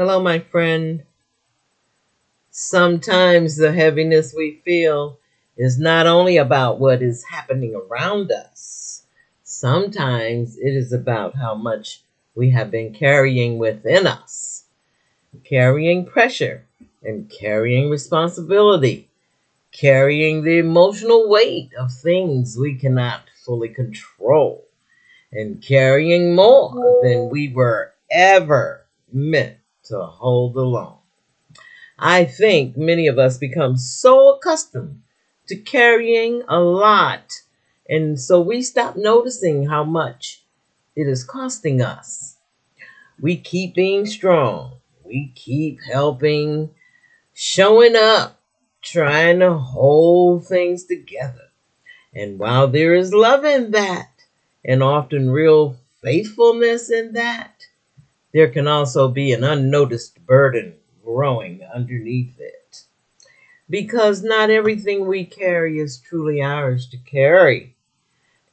Hello, my friend. Sometimes the heaviness we feel is not only about what is happening around us. Sometimes it is about how much we have been carrying within us, carrying pressure and carrying responsibility, carrying the emotional weight of things we cannot fully control, and carrying more than we were ever meant to hold alone. I think many of us become so accustomed to carrying a lot, and so we stop noticing how much it is costing us. We keep being strong, we keep helping, showing up, trying to hold things together. And while there is love in that, and often real faithfulness in that, there can also be an unnoticed burden growing underneath it. Because not everything we carry is truly ours to carry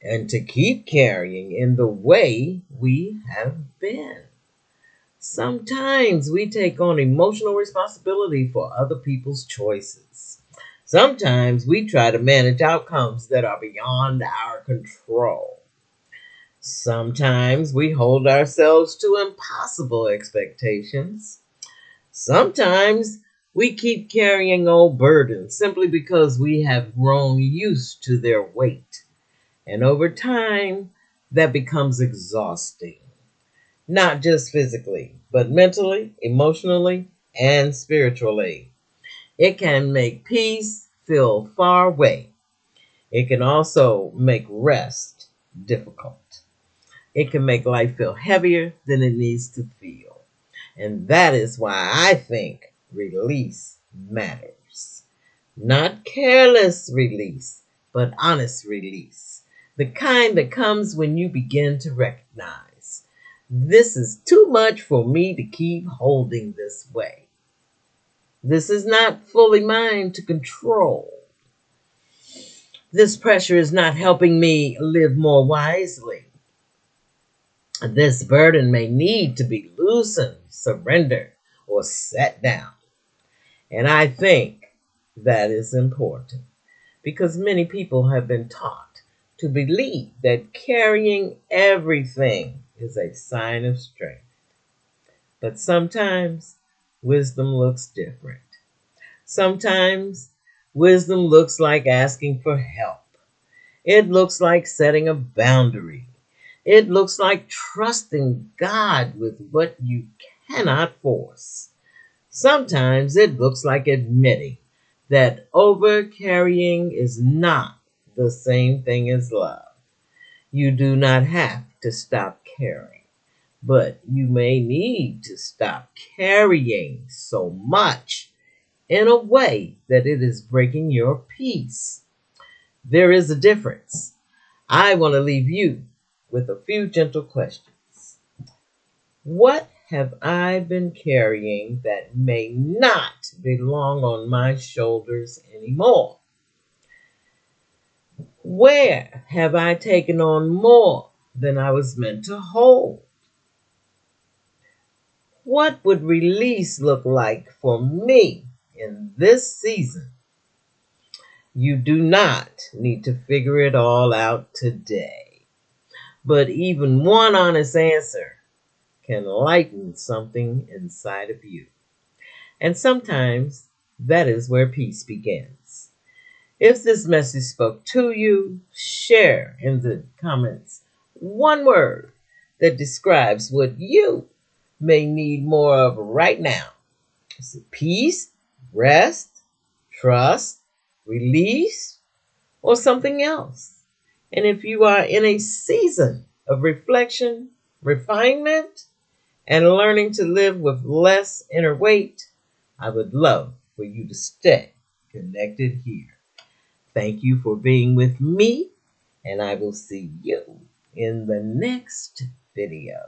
and to keep carrying in the way we have been. Sometimes we take on emotional responsibility for other people's choices. Sometimes we try to manage outcomes that are beyond our control. Sometimes we hold ourselves to impossible expectations. Sometimes we keep carrying old burdens simply because we have grown used to their weight. And over time, that becomes exhausting. Not just physically, but mentally, emotionally, and spiritually. It can make peace feel far away. It can also make rest difficult. It can make life feel heavier than it needs to feel. And that is why I think release matters. Not careless release, but honest release. The kind that comes when you begin to recognize this is too much for me to keep holding this way. This is not fully mine to control. This pressure is not helping me live more wisely. This burden may need to be loosened, surrendered, or set down. And I think that is important because many people have been taught to believe that carrying everything is a sign of strength. But sometimes wisdom looks different. Sometimes wisdom looks like asking for help. It looks like setting a boundary. It looks like trusting God with what you cannot force. Sometimes it looks like admitting that over carrying is not the same thing as love. You do not have to stop caring, but you may need to stop carrying so much in a way that it is breaking your peace. There is a difference. I want to leave you with a few gentle questions. What have I been carrying that may not belong on my shoulders anymore? Where have I taken on more than I was meant to hold? What would release look like for me in this season? You do not need to figure it all out today, but even one honest answer can lighten something inside of you. And sometimes that is where peace begins. If this message spoke to you, share in the comments one word that describes what you may need more of right now. Is it peace, rest, trust, release, or something else? And if you are in a season of reflection, refinement, and learning to live with less inner weight, I would love for you to stay connected here. Thank you for being with me, and I will see you in the next video.